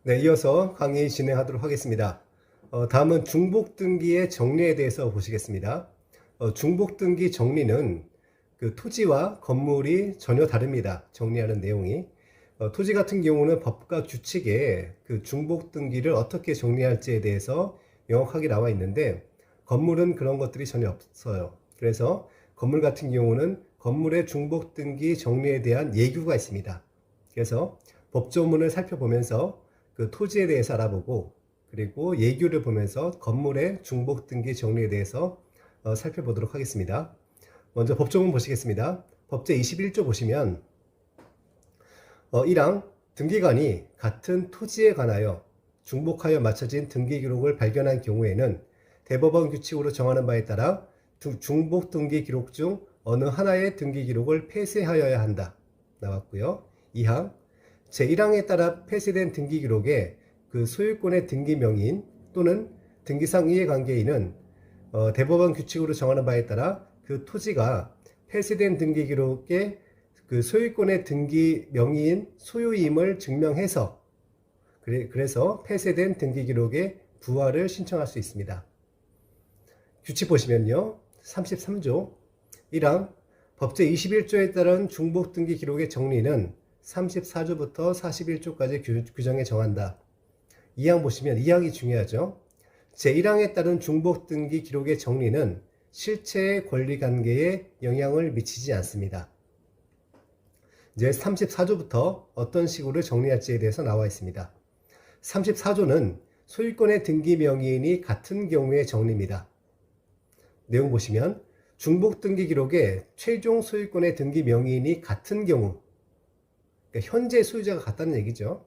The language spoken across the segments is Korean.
네, 이어서 강의 진행하도록 하겠습니다. 다음은 중복등기의 정리에 대해서 보시겠습니다. 중복등기 정리는 그 토지와 건물이 전혀 다릅니다. 정리하는 내용이. 토지 같은 경우는 법과 규칙에 그 중복등기를 어떻게 정리할지에 대해서 명확하게 나와 있는데, 건물은 그런 것들이 전혀 없어요. 그래서 건물 같은 경우는 건물의 중복등기 정리에 대한 예규가 있습니다. 그래서 법조문을 살펴보면서 그 토지에 대해서 알아보고, 그리고 예규를 보면서 건물의 중복등기 정리에 대해서 살펴보도록 하겠습니다. 먼저 법조문 보시겠습니다. 법제 21조 보시면 1항 등기관이 같은 토지에 관하여 중복하여 맞춰진 등기 기록을 발견한 경우에는 대법원 규칙으로 정하는 바에 따라 중복 등기 기록 중 어느 하나의 등기 기록을 폐쇄하여야 한다. 나왔고요. 2항 제1항에 따라 폐쇄된 등기 기록에 그 소유권의 등기 명의인 또는 등기상 이해관계인은 대법원 규칙으로 정하는 바에 따라 그 토지가 폐쇄된 등기 기록에 그 소유권의 등기 명의인 소유임을 증명해서 그래서 폐쇄된 등기 기록의 부활을 신청할 수 있습니다. 규칙 보시면요. 33조 1항 법제 21조에 따른 중복 등기 기록의 정리는 34조부터 41조까지 규정에 정한다. 2항 보시면 2항이 중요하죠. 제1항에 따른 중복 등기 기록의 정리는 실체의 권리관계에 영향을 미치지 않습니다. 이제 34조부터 어떤 식으로 정리할지에 대해서 나와 있습니다. 34조는 소유권의 등기 명의인이 같은 경우의 정리입니다. 내용 보시면 중복 등기 기록에 최종 소유권의 등기 명의인이 같은 경우, 그러니까 현재 소유자가 같다는 얘기죠.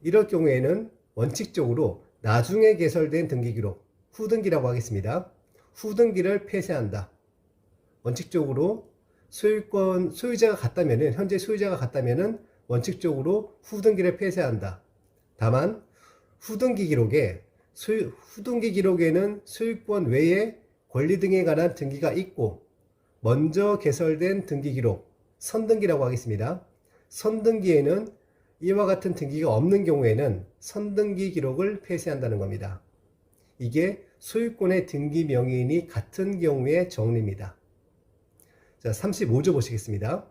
이럴 경우에는 원칙적으로 나중에 개설된 등기 기록, 후등기라고 하겠습니다. 후등기를 폐쇄한다. 원칙적으로 소유자가 같다면은, 현재 소유자가 같다면은 원칙적으로 후등기를 폐쇄한다. 다만 후등기 기록에는 소유권 외에 권리 등에 관한 등기가 있고 먼저 개설된 등기 기록, 선등기라고 하겠습니다. 선등기에는 이와 같은 등기가 없는 경우에는 선등기 기록을 폐쇄한다는 겁니다. 이게 소유권의 등기 명의인이 같은 경우의 정리입니다. 자, 35조 보시겠습니다.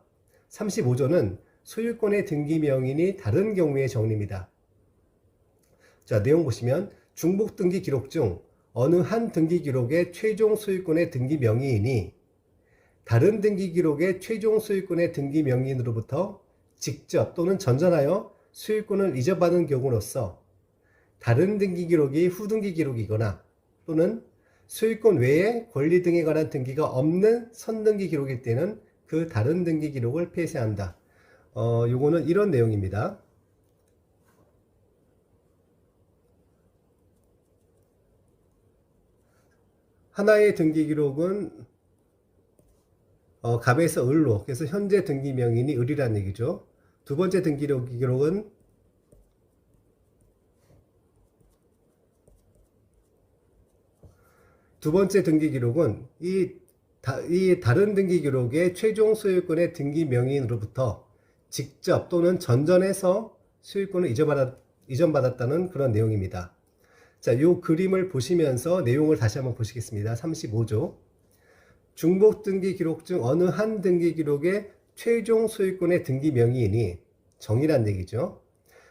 35조는 소유권의 등기 명의인이 다른 경우의 정리입니다. 자, 내용 보시면 중복 등기 기록 중 어느 한 등기 기록의 최종 소유권의 등기 명의인이 다른 등기 기록의 최종 소유권의 등기 명의인으로부터 직접 또는 전전하여 소유권을 이전받은 경우로서 다른 등기 기록이 후등기 기록이거나 또는 소유권 외에 권리 등에 관한 등기가 없는 선등기 기록일 때는 그 다른 등기 기록을 폐쇄한다. 요거는 이런 내용입니다. 하나의 등기 기록은 갑에서 을로, 그래서 현재 등기 명의인이 을이라는 얘기죠. 두 번째 등기 기록은 이 다른 등기 기록의 최종 소유권의 등기 명의인으로부터 직접 또는 전전해서 소유권을 이전받았다는 그런 내용입니다. 자, 이 그림을 보시면서 내용을 다시 한번 보시겠습니다. 35조. 중복 등기 기록 중 어느 한 등기 기록의 최종 소유권의 등기 명의인이 정의란 얘기죠.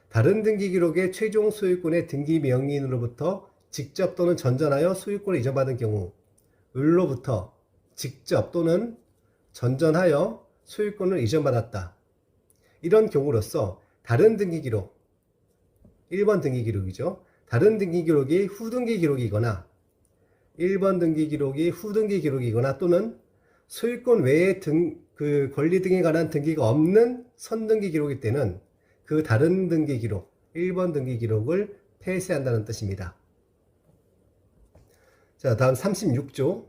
다른 등기 기록의 최종 소유권의 등기 명의인으로부터 직접 또는 전전하여 소유권을 이전받은 경우, 을로부터 직접 또는 전전하여 소유권을 이전받았다. 이런 경우로서 다른 등기 기록, 1번 등기 기록이죠. 다른 등기 기록이 후등기 기록이거나 1번 등기 기록이 후등기 기록이거나 또는 소유권 외에 그 권리 등에 관한 등기가 없는 선등기 기록일 때는 그 다른 등기 기록, 1번 등기 기록을 폐쇄한다는 뜻입니다. 자, 다음 36조.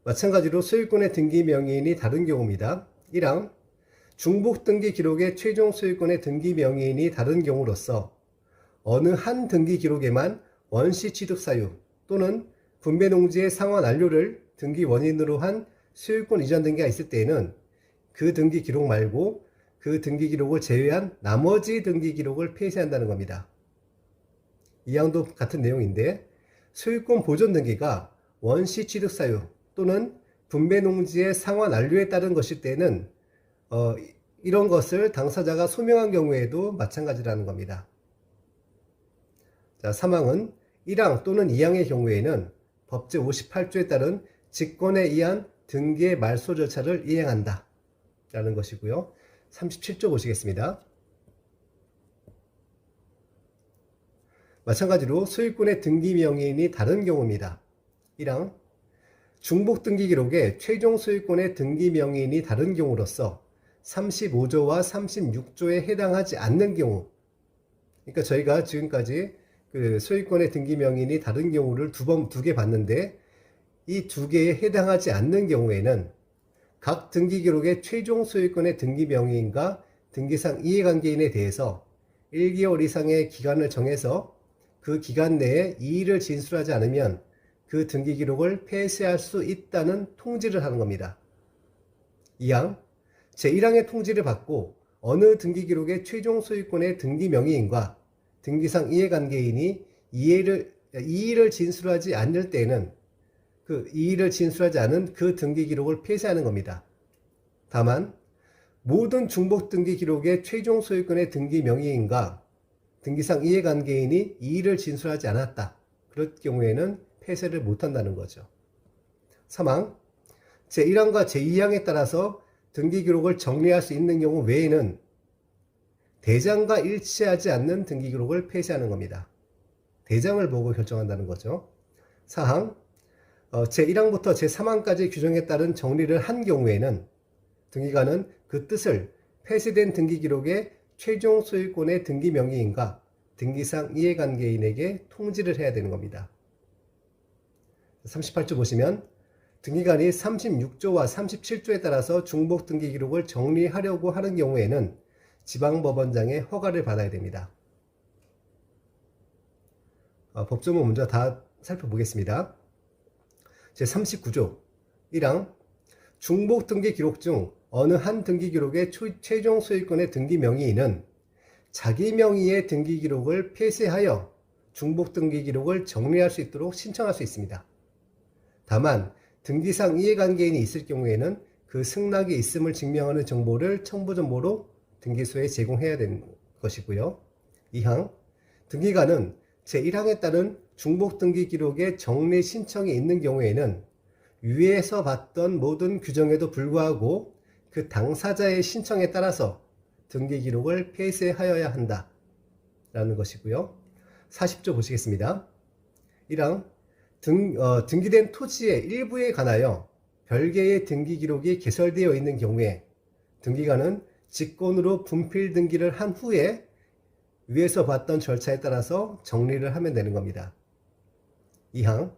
마찬가지로 소유권의 등기 명의인이 다른 경우입니다. 1항 중복 등기 기록의 최종 소유권의 등기 명의인이 다른 경우로서 어느 한 등기 기록에만 원시 취득 사유 또는 분배 농지의 상환 완료를 등기 원인으로 한 소유권 이전 등기가 있을 때에는 그 등기 기록 말고 그 등기 기록을 제외한 나머지 등기 기록을 폐쇄한다는 겁니다. 이 항도 같은 내용인데, 소유권 보존 등기가 원시 취득 사유 또는 분배 농지의 상환 완료에 따른 것일 때는 이런 것을 당사자가 소명한 경우에도 마찬가지라는 겁니다. 자, 3항은 1항 또는 2항의 경우에는 법제 58조에 따른 직권에 의한 등기의 말소 절차를 이행한다 라는 것이고요. 37조 보시겠습니다. 마찬가지로 소유권의 등기 명의인이 다른 경우입니다. 1항 중복 등기 기록에 최종 소유권의 등기 명의인이 다른 경우로서 35조와 36조에 해당하지 않는 경우, 그러니까 저희가 지금까지 그 소유권의 등기 명의인이 다른 경우를 두 개 봤는데, 이 두 개에 해당하지 않는 경우에는 각 등기 기록의 최종 소유권의 등기 명의인과 등기상 이해관계인에 대해서 1개월 이상의 기간을 정해서 그 기간 내에 이의를 진술하지 않으면 그 등기 기록을 폐쇄할 수 있다는 통지를 하는 겁니다. 2항 제1항의 통지를 받고 어느 등기 기록의 최종 소유권의 등기 명의인과 등기상 이해관계인이 이의를 진술하지 않을 때에는 그 이의를 진술하지 않은 그 등기 기록을 폐쇄하는 겁니다. 다만 모든 중복 등기 기록의 최종 소유권의 등기 명의인과 등기상 이해관계인이 이의를 진술하지 않았다. 그럴 경우에는 폐쇄를 못한다는 거죠. 3항 제1항과 제2항에 따라서 등기 기록을 정리할 수 있는 경우 외에는 대장과 일치하지 않는 등기 기록을 폐쇄하는 겁니다. 대장을 보고 결정한다는 거죠. 4항 제1항부터 제3항까지 규정에 따른 정리를 한 경우에는 등기관은 그 뜻을 폐쇄된 등기 기록의 최종 소유권의 등기 명의인과 등기상 이해관계인에게 통지를 해야 되는 겁니다. 38조 보시면 등기관이 36조와 37조에 따라서 중복 등기 기록을 정리하려고 하는 경우에는 지방법원장의 허가를 받아야 됩니다. 법조문 먼저 다 살펴보겠습니다. 제39조 1항 중복 등기 기록 중 어느 한 등기 기록의 최종 소유권의 등기 명의인은 자기 명의의 등기 기록을 폐쇄하여 중복 등기 기록을 정리할 수 있도록 신청할 수 있습니다. 다만 등기상 이해관계인이 있을 경우에는 그 승낙이 있음을 증명하는 정보를 첨부 정보로 등기소에 제공해야 되는 것이고요. 2항 등기관은 제1항에 따른 중복 등기 기록의 정리 신청이 있는 경우에는 위에서 봤던 모든 규정에도 불구하고 그 당사자의 신청에 따라서 등기 기록을 폐쇄하여야 한다 라는 것이고요. 40조 보시겠습니다. 1항 등기된 토지의 일부에 관하여 별개의 등기 기록이 개설되어 있는 경우에 등기관은 직권으로 분필 등기를 한 후에 위에서 봤던 절차에 따라서 정리를 하면 되는 겁니다. 2항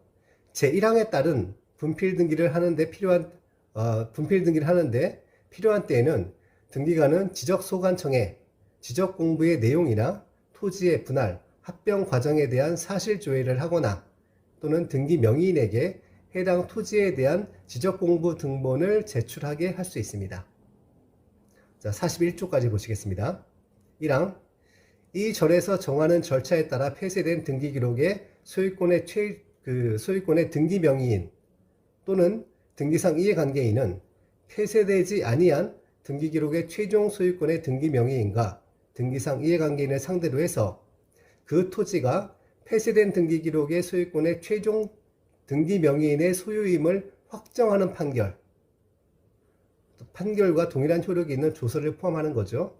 제1항에 따른 분필 등기를 하는데 필요한 때에는 등기관은 지적소관청에 지적 공부의 내용이나 토지의 분할, 합병 과정에 대한 사실 조회를 하거나 또는 등기 명의인에게 해당 토지에 대한 지적 공부 등본을 제출하게 할 수 있습니다. 자, 41조까지 보시겠습니다. 1항 이 절에서 정하는 절차에 따라 폐쇄된 등기 기록의 소유권의 등기 명의인 또는 등기상 이해관계인은 폐쇄되지 아니한 등기 기록의 최종 소유권의 등기 명의인과 등기상 이해관계인을 상대로 해서 그 토지가 폐쇄된 등기 기록의 소유권의 최종 등기 명의인의 소유임을 확정하는 판결과 동일한 효력이 있는 조서를 포함하는 거죠.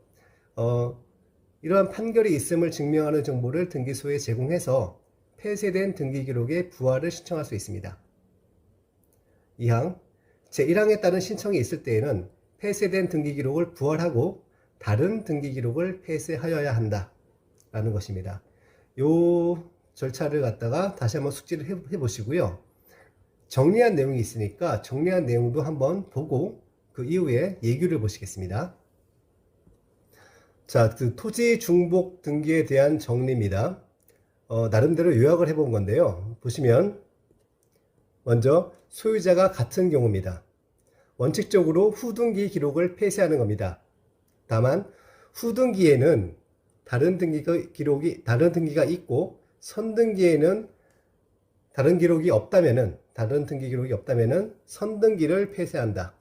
이러한 판결이 있음을 증명하는 정보를 등기소에 제공해서 폐쇄된 등기 기록의 부활을 신청할 수 있습니다. 2항 제1항에 따른 신청이 있을 때에는 폐쇄된 등기 기록을 부활하고 다른 등기 기록을 폐쇄하여야 한다 라는 것입니다. 요 절차를 갖다가 다시 한번 숙지를 해보시고요. 정리한 내용이 있으니까 정리한 내용도 한번 보고 그 이후에 예규를 보시겠습니다. 자, 그 토지 중복 등기에 대한 정리입니다. 나름대로 요약을 해본 건데요. 보시면 먼저 소유자가 같은 경우입니다. 원칙적으로 후등기 기록을 폐쇄하는 겁니다. 다만 후등기에는 다른 등기가 있고 선등기에는 다른 등기 기록이 없다면은 선등기를 폐쇄한다.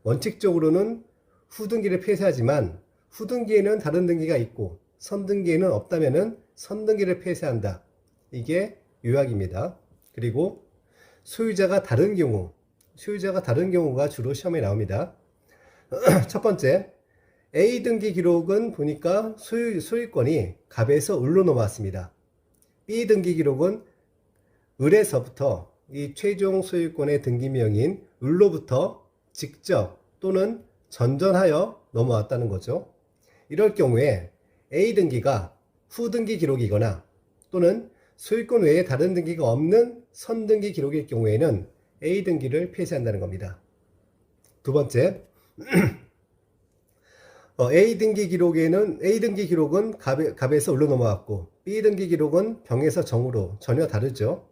원칙적으로는 후등기를 폐쇄하지만 후등기에는 다른 등기가 있고 선등기에는 없다면은 선등기를 폐쇄한다. 이게 요약입니다. 그리고 소유자가 다른 경우가 주로 시험에 나옵니다. 첫 번째, A 등기 기록은 보니까 소유권이 갑에서 을로 넘어왔습니다. B 등기 기록은 을에서부터 이 최종 소유권의 등기명인 을로부터 직접 또는 전전하여 넘어왔다는 거죠. 이럴 경우에 A 등기가 후등기 기록이거나 또는 소유권 외에 다른 등기가 없는 선등기 기록일 경우에는 A 등기를 폐쇄한다는 겁니다. 두 번째, A 등기 기록은 갑에서 을로 넘어왔고 B 등기 기록은 병에서 정으로 전혀 다르죠.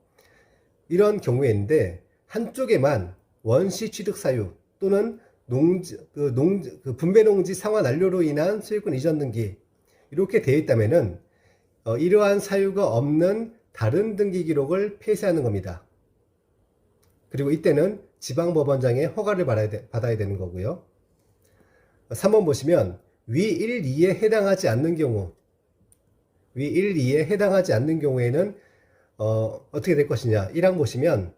이런 경우인데 한쪽에만 원시 취득 사유 또는 분배 농지 상환 완료로 인한 소유권 이전 등기 이렇게 되어 있다면은 이러한 사유가 없는 다른 등기 기록을 폐쇄하는 겁니다. 그리고 이때는 지방법원장의 허가를 받아야 되는 거고요. 3번 보시면 위 1, 2에 해당하지 않는 경우에는 어떻게 될 것이냐. 1항 보시면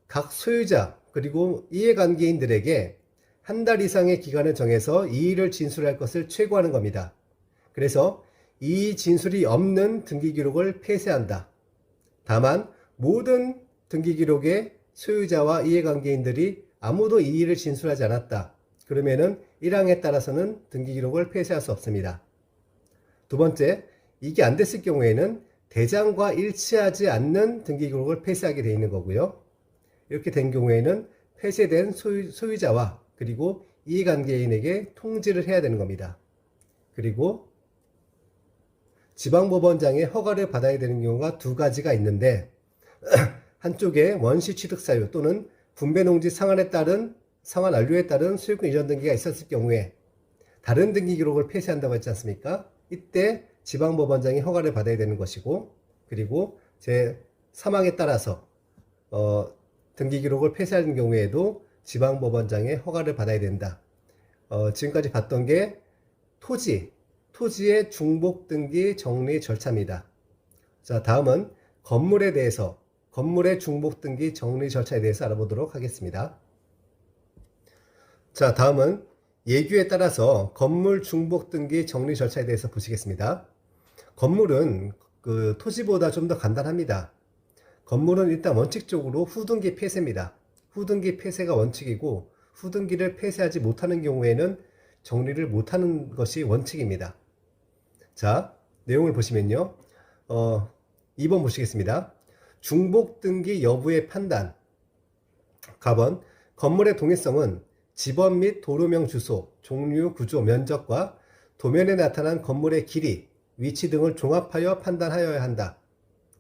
각 소유자 그리고 이해관계인들에게 한 달 이상의 기간을 정해서 이의를 진술할 것을 최고하는 겁니다. 그래서 이의 진술이 없는 등기 기록을 폐쇄한다. 다만 모든 등기 기록에 소유자와 이해관계인들이 아무도 이의를 진술하지 않았다. 그러면은 1항에 따라서는 등기 기록을 폐쇄할 수 없습니다. 두 번째, 이게 안 됐을 경우에는 대장과 일치하지 않는 등기 기록을 폐쇄하게 되어 있는 거고요. 이렇게 된 경우에는 폐쇄된 소유자와 그리고 이해관계인에게 통지를 해야 되는 겁니다. 그리고 지방법원장의 허가를 받아야 되는 경우가 두 가지가 있는데 한쪽에 원시 취득 사유 또는 분배농지 상환 완료에 따른 소유권 이전 등기가 있었을 경우에 다른 등기 기록을 폐쇄한다고 했지 않습니까? 이때 지방법원장이 허가를 받아야 되는 것이고 그리고 제 사망에 따라서 등기 기록을 폐쇄하는 경우에도 지방법원장의 허가를 받아야 된다. 지금까지 봤던 게 토지의 중복 등기 정리 절차입니다. 자, 다음은 건물의 중복 등기 정리 절차에 대해서 알아보도록 하겠습니다. 자, 다음은 예규에 따라서 건물 중복 등기 정리 절차에 대해서 보시겠습니다. 건물은 토지보다 좀 더 간단합니다. 건물은 일단 원칙적으로 후등기 폐쇄입니다. 후등기 폐쇄가 원칙이고 후등기를 폐쇄하지 못하는 경우에는 정리를 못하는 것이 원칙입니다. 자, 내용을 보시면요. 2번 보시겠습니다. 중복 등기 여부의 판단. 가번, 건물의 동일성은 지번 및 도로명 주소, 종류, 구조, 면적과 도면에 나타난 건물의 길이, 위치 등을 종합하여 판단하여야 한다.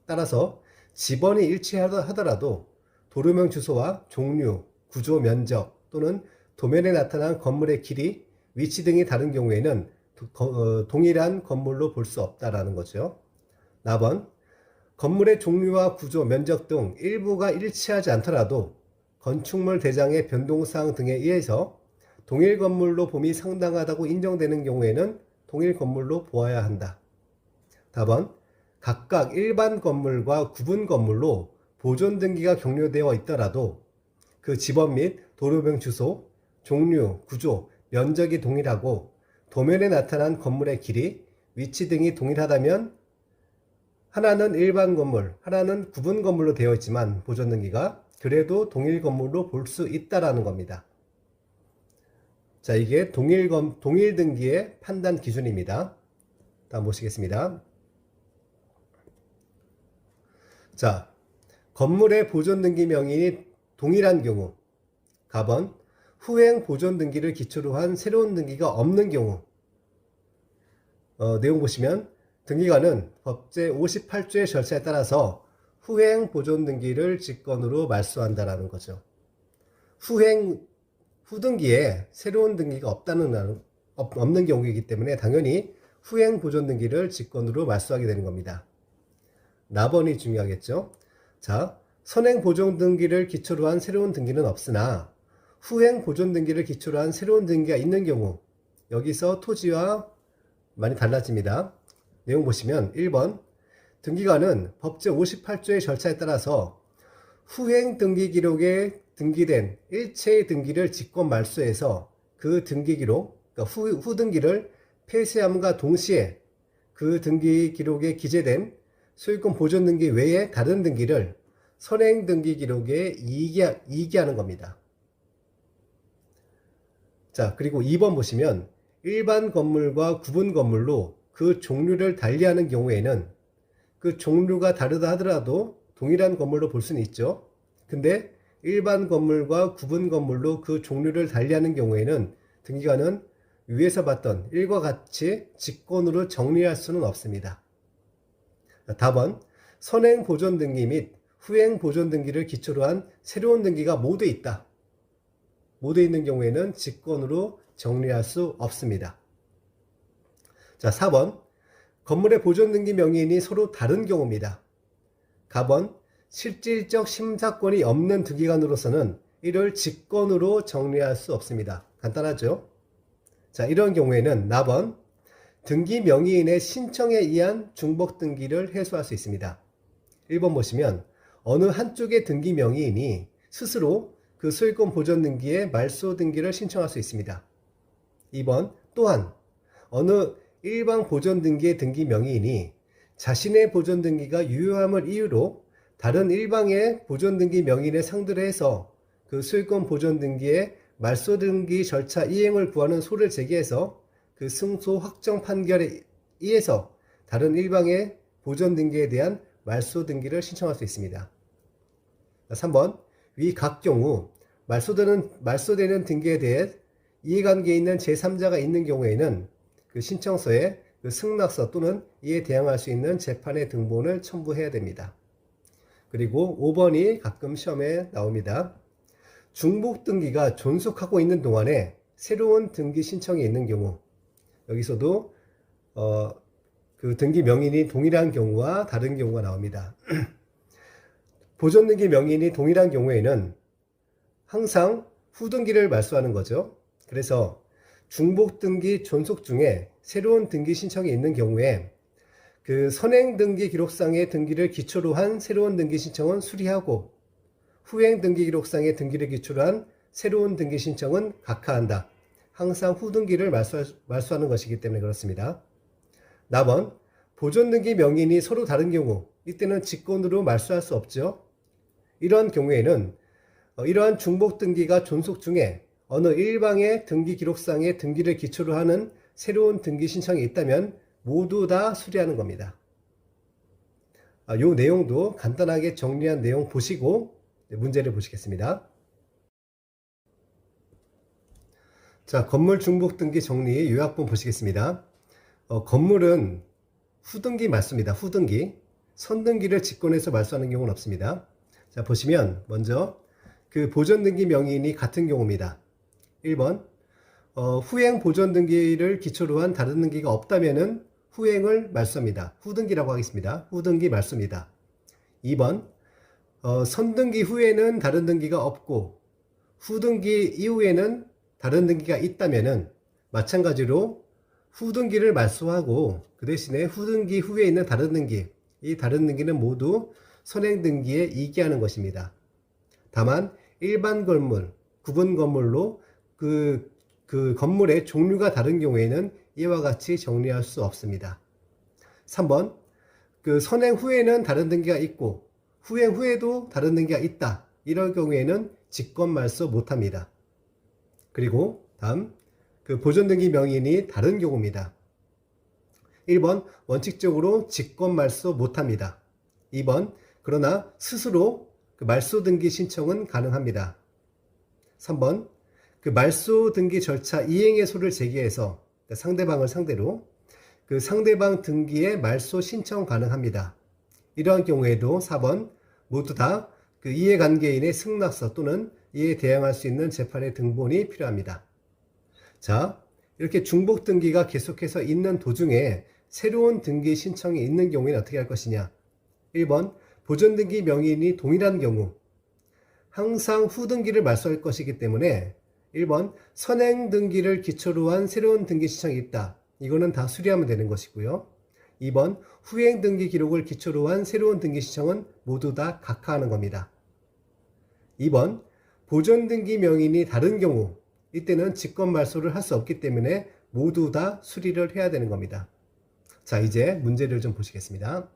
따라서 지번이 일치하더라도 도로명 주소와 종류, 구조, 면적 또는 도면에 나타난 건물의 길이, 위치 등이 다른 경우에는 동일한 건물로 볼 수 없다라는 거죠. 4번, 건물의 종류와 구조, 면적 등 일부가 일치하지 않더라도 건축물 대장의 변동사항 등에 의해서 동일 건물로 봄이 상당하다고 인정되는 경우에는 동일 건물로 보아야 한다. 4번, 각각 일반 건물과 구분 건물로 보존 등기가 격려되어 있더라도 그 지번 및 도로명 주소, 종류, 구조, 면적이 동일하고 도면에 나타난 건물의 길이, 위치 등이 동일하다면 하나는 일반 건물, 하나는 구분 건물로 되어 있지만 보존 등기가 그래도 동일 건물로 볼 수 있다라는 겁니다. 자, 이게 동일 등기의 판단 기준입니다. 다음 보시겠습니다. 자, 건물의 보존 등기 명인이 동일한 경우, 가번, 후행 보존 등기를 기초로 한 새로운 등기가 없는 경우, 내용 보시면 등기관은 법 제58조의 절차에 따라서 후행 보존 등기를 직권으로 말소한다라는 거죠. 후등기에 새로운 등기가 없는 경우이기 때문에 당연히 후행 보존 등기를 직권으로 말소하게 되는 겁니다. 납언이 중요하겠죠. 자, 선행 보존 등기를 기초로 한 새로운 등기는 없으나 후행 보존 등기를 기초로 한 새로운 등기가 있는 경우, 여기서 토지와 많이 달라집니다. 내용 보시면 1번, 등기관은 법제 58조의 절차에 따라서 후행 등기 기록에 등기된 일체의 등기를 직권 말소해서 그 등기 기록, 그러니까 후등기를 폐쇄함과 동시에 그 등기 기록에 기재된 소유권 보존 등기 외에 다른 등기를 선행 등기 기록에 이기하는 겁니다. 자, 그리고 2번 보시면 일반 건물과 구분 건물로 그 종류를 달리하는 경우에는 그 종류가 다르다 하더라도 동일한 건물로 볼 수는 있죠. 근데 일반 건물과 구분 건물로 그 종류를 달리하는 경우에는 등기관은 위에서 봤던 1과 같이 직권으로 정리할 수는 없습니다. 답은 선행 보존 등기 및 후행 보존 등기를 기초로 한 새로운 등기가 모두 있다. 모두 있는 경우에는 직권으로 정리할 수 없습니다. 자, 4번. 건물의 보존 등기 명의인이 서로 다른 경우입니다. 갑은 실질적 심사권이 없는 등기관으로서는 이를 직권으로 정리할 수 없습니다. 간단하죠? 자, 이런 경우에는 납은 등기 명의인의 신청에 의한 중복 등기를 해소할 수 있습니다. 1번 보시면 어느 한쪽의 등기 명의인이 스스로 그 소유권 보존 등기에 말소 등기를 신청할 수 있습니다. 2번 또한 어느 일방 보존 등기의 등기 명의인이 자신의 보존 등기가 유효함을 이유로 다른 일방의 보존 등기 명의인을 상대로 해서 그 소유권 보존 등기의 말소 등기 절차 이행을 구하는 소를 제기해서 그 승소 확정 판결에 의해서 다른 일방의 보존 등기에 대한 말소 등기를 신청할 수 있습니다. 3번 위 각 경우 말소되는 등기에 대해 이해관계에 있는 제3자가 있는 경우에는 그 신청서에 그 승낙서 또는 이에 대항할 수 있는 재판의 등본을 첨부해야 됩니다. 그리고 5번이 가끔 시험에 나옵니다. 중복 등기가 존속하고 있는 동안에 새로운 등기 신청이 있는 경우, 여기서도 그 등기 명의인이 동일한 경우와 다른 경우가 나옵니다. 보존 등기 명의인이 동일한 경우에는 항상 후등기를 말소하는 거죠. 그래서 중복 등기 존속 중에 새로운 등기 신청이 있는 경우에 그 선행 등기 기록상의 등기를 기초로 한 새로운 등기 신청은 수리하고 후행 등기 기록상의 등기를 기초로 한 새로운 등기 신청은 각하한다. 항상 후등기를 말소하는 것이기 때문에 그렇습니다. 납은 보존 등기 명의인이 서로 다른 경우, 이때는 직권으로 말소할 수 없죠. 이러한 경우에는 이러한 중복 등기가 존속 중에 어느 일방의 등기 기록상의 등기를 기초로 하는 새로운 등기 신청이 있다면 모두 다 수리하는 겁니다. 이 내용도 간단하게 정리한 내용 보시고 문제를 보시겠습니다. 자, 건물 중복 등기 정리 요약본 보시겠습니다. 건물은 후등기 말소입니다. 후등기. 선등기를 직권해서 말소하는 경우는 없습니다. 자, 보시면 먼저 그 보존 등기 명의인이 같은 경우입니다. 1번 후행 보존 등기를 기초로 한 다른 등기가 없다면은 후행을 말소합니다. 후등기라고 하겠습니다. 후등기 말소입니다. 2번 선등기 후에는 다른 등기가 없고 후등기 이후에는 다른 등기가 있다면은 마찬가지로 후등기를 말소하고 그 대신에 후등기 후에 있는 다른 등기, 이 다른 등기는 모두 선행 등기에 이기하는 것입니다. 다만 일반 건물, 구분 건물로 그 건물의 종류가 다른 경우에는 이와 같이 정리할 수 없습니다. 3번 그 선행 후에는 다른 등기가 있고 후행 후에도 다른 등기가 있다. 이럴 경우에는 직권 말소 못합니다. 그리고 다음 그 보존 등기 명의인이 다른 경우입니다. 1번 원칙적으로 직권 말소 못합니다. 2번 그러나 스스로 그 말소 등기 신청은 가능합니다. 3번 그 말소 등기 절차 이행의 소를 제기해서 상대방을 상대로 그 상대방 등기에 말소 신청 가능합니다. 이러한 경우에도 4번 모두 다 그 이해관계인의 승낙서 또는 이에 대항할 수 있는 재판의 등본이 필요합니다. 자, 이렇게 중복 등기가 계속해서 있는 도중에 새로운 등기 신청이 있는 경우에는 어떻게 할 것이냐. 1번 보존 등기 명의인이 동일한 경우 항상 후등기를 말소할 것이기 때문에 1번 선행 등기를 기초로 한 새로운 등기 신청이 있다. 이거는 다 수리하면 되는 것이고요. 2번 후행 등기 기록을 기초로 한 새로운 등기 신청은 모두 다 각하하는 겁니다. 2번 보존 등기 명의인이 다른 경우 이때는 직권 말소를 할 수 없기 때문에 모두 다 수리를 해야 되는 겁니다. 자, 이제 문제를 좀 보시겠습니다.